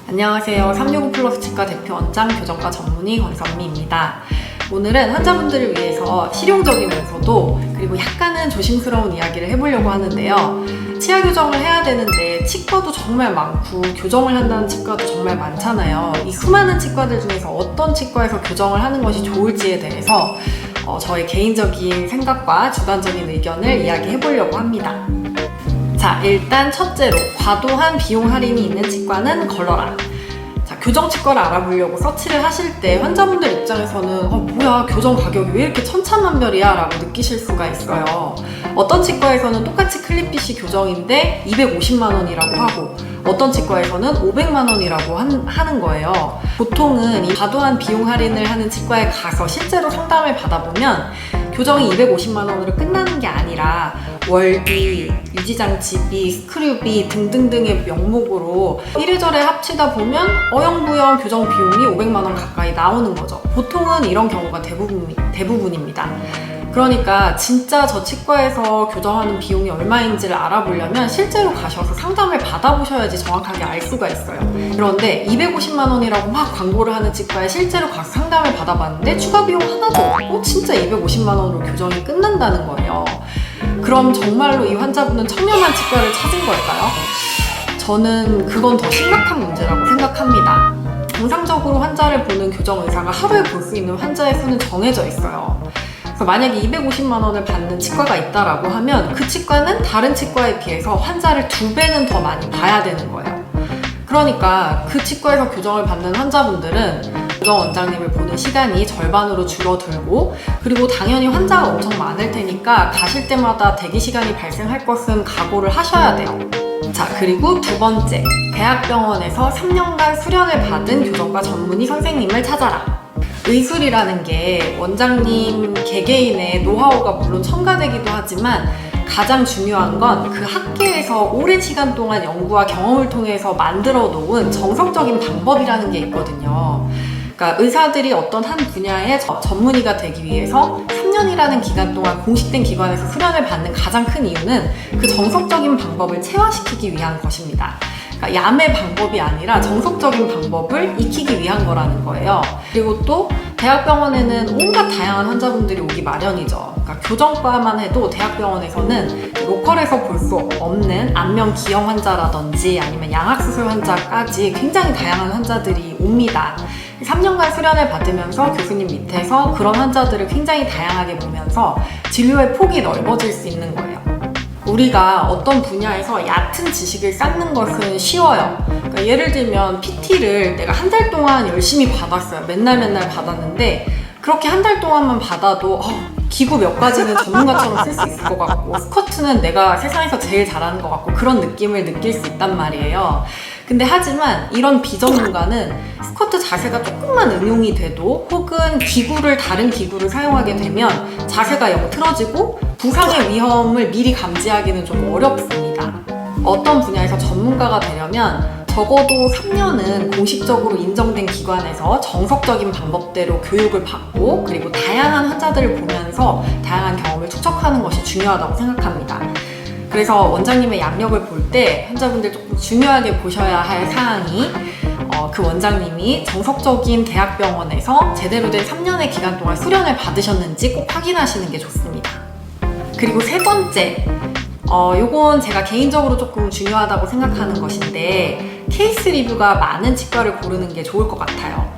안녕하세요. 365 플러스 치과 대표 원장 교정과 전문의 권선미입니다. 오늘은 환자분들을 위해서 실용적이면서도 그리고 약간은 조심스러운 이야기를 해보려고 하는데요. 치아 교정을 해야 되는데 치과도 정말 많고 교정을 한다는 치과도 정말 많잖아요. 이 수많은 치과들 중에서 어떤 치과에서 교정을 하는 것이 좋을지에 대해서 저의 개인적인 생각과 주관적인 의견을 이야기해보려고 합니다. 자, 일단 첫째로 과도한 비용 할인이 있는 치과는 걸러라. 자, 교정 치과를 알아보려고 서치를 하실 때 환자분들 입장에서는 뭐야, 교정 가격이 왜 이렇게 천차만별이야 라고 느끼실 수가 있어요. 어떤 치과에서는 똑같이 클립빛이 교정인데 250만 원이라고 하고 어떤 치과에서는 500만 원이라고 하는 거예요. 보통은 이 과도한 비용 할인을 하는 치과에 가서 실제로 상담을 받아보면 교정이 250만 원으로 끝나는 게 아니라 월비, 유지장치비, 스크류비 등등등의 명목으로 이래저래 합치다 보면 어영부영 교정 비용이 500만 원 가까이 나오는 거죠. 보통은 이런 경우가 대부분입니다. 그러니까 진짜 저 치과에서 교정하는 비용이 얼마인지를 알아보려면 실제로 가셔서 상담을 받아보셔야지 정확하게 알 수가 있어요. 그런데 250만 원이라고 막 광고를 하는 치과에 실제로 가서 상담을 받아봤는데 추가 비용 하나도 없고 진짜 250만 원으로 교정이 끝난다는 거예요. 그럼 정말로 이 환자분은 청렴한 치과를 찾은 걸까요? 저는 그건 더 심각한 문제라고 생각합니다. 정상적으로 환자를 보는 교정 의사가 하루에 볼 수 있는 환자의 수는 정해져 있어요. 그래서 만약에 250만 원을 받는 치과가 있다라고 하면 그 치과는 다른 치과에 비해서 환자를 2배는 더 많이 봐야 되는 거예요. 그러니까 그 치과에서 교정을 받는 환자분들은 교정 원장님을 보는 시간이 절반으로 줄어들고, 그리고 당연히 환자가 엄청 많을 테니까 가실 때마다 대기 시간이 발생할 것은 각오를 하셔야 돼요. 자, 그리고 두 번째, 대학병원에서 3년간 수련을 받은 교정과 전문의 선생님을 찾아라. 의술이라는 게 원장님 개개인의 노하우가 물론 첨가되기도 하지만 가장 중요한 건 그 학계에서 오랜 시간 동안 연구와 경험을 통해서 만들어 놓은 정석적인 방법이라는 게 있거든요. 그러니까 의사들이 어떤 한 분야의 전문의가 되기 위해서 3년이라는 기간 동안 공식된 기관에서 수련을 받는 가장 큰 이유는 그 정석적인 방법을 체화시키기 위한 것입니다. 그러니까 야매 방법이 아니라 정석적인 방법을 익히기 위한 거라는 거예요. 그리고 또 대학병원에는 온갖 다양한 환자분들이 오기 마련이죠. 그러니까 교정과만 해도 대학병원에서는 로컬에서 볼 수 없는 안면 기형 환자라든지 아니면 양악수술 환자까지 굉장히 다양한 환자들이 옵니다. 3년간 수련을 받으면서 교수님 밑에서 그런 환자들을 굉장히 다양하게 보면서 진료의 폭이 넓어질 수 있는 거예요. 우리가 어떤 분야에서 얕은 지식을 쌓는 것은 쉬워요. 그러니까 예를 들면 PT를 내가 한 달 동안 열심히 받았어요. 맨날 받았는데 그렇게 한 달 동안만 받아도 기구 몇 가지는 전문가처럼 쓸 수 있을 것 같고 스쿼트는 내가 세상에서 제일 잘하는 것 같고 그런 느낌을 느낄 수 있단 말이에요. 근데 하지만 이런 비전문가는 스쿼트 자세가 조금만 응용이 돼도 혹은 다른 기구를 사용하게 되면 자세가 영 틀어지고 부상의 위험을 미리 감지하기는 좀 어렵습니다. 어떤 분야에서 전문가가 되려면 적어도 3년은 공식적으로 인정된 기관에서 정석적인 방법대로 교육을 받고 그리고 다양한 환자들을 보면서 다양한 경험을 축적하는 것이 중요하다고 생각합니다. 그래서 원장님의 양력을 볼 때 환자분들 조금 중요하게 보셔야 할 사항이 그 원장님이 정석적인 대학병원에서 제대로 된 3년의 기간 동안 수련을 받으셨는지 꼭 확인하시는 게 좋습니다. 그리고 세 번째, 요건 제가 개인적으로 조금 중요하다고 생각하는 것인데 케이스 리뷰가 많은 치과를 고르는 게 좋을 것 같아요.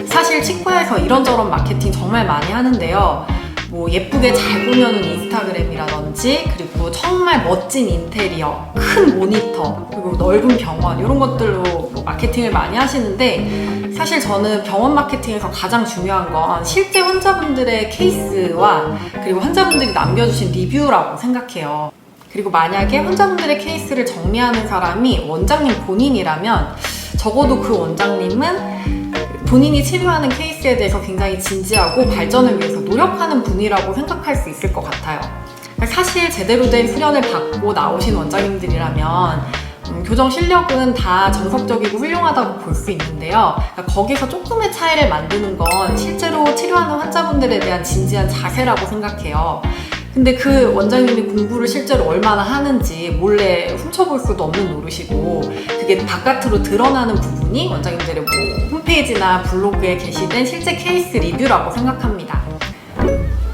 사실 치과에서 이런저런 마케팅 정말 많이 하는데요. 뭐 예쁘게 잘 꾸며놓은 인스타그램이라든지 그리고 정말 멋진 인테리어, 큰 모니터, 그리고 넓은 병원 이런 것들로 마케팅을 많이 하시는데 사실 저는 병원 마케팅에서 가장 중요한 건 실제 환자분들의 케이스와 그리고 환자분들이 남겨주신 리뷰라고 생각해요. 그리고 만약에 환자분들의 케이스를 정리하는 사람이 원장님 본인이라면 적어도 그 원장님은 본인이 치료하는 케이스에 대해서 굉장히 진지하고 발전을 위해서 노력하는 분이라고 생각할 수 있을 것 같아요. 사실 제대로 된 수련을 받고 나오신 원장님들이라면 교정 실력은 다 정석적이고 훌륭하다고 볼 수 있는데요. 그러니까 거기서 조금의 차이를 만드는 건 실제로 치료하는 환자분들에 대한 진지한 자세라고 생각해요. 근데 그 원장님이 공부를 실제로 얼마나 하는지 몰래 훔쳐볼 수도 없는 노릇이고, 그게 바깥으로 드러나는 부분이 원장님들의 뭐 홈페이지나 블로그에 게시된 실제 케이스 리뷰라고 생각합니다.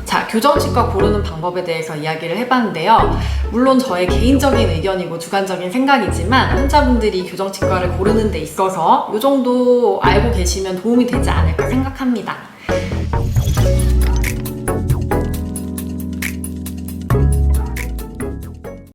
자, 교정치과 고르는 방법에 대해서 이야기를 해봤는데요. 물론 저의 개인적인 의견이고 주관적인 생각이지만 환자분들이 교정치과를 고르는 데 있어서 이 정도 알고 계시면 도움이 되지 않을까 생각합니다.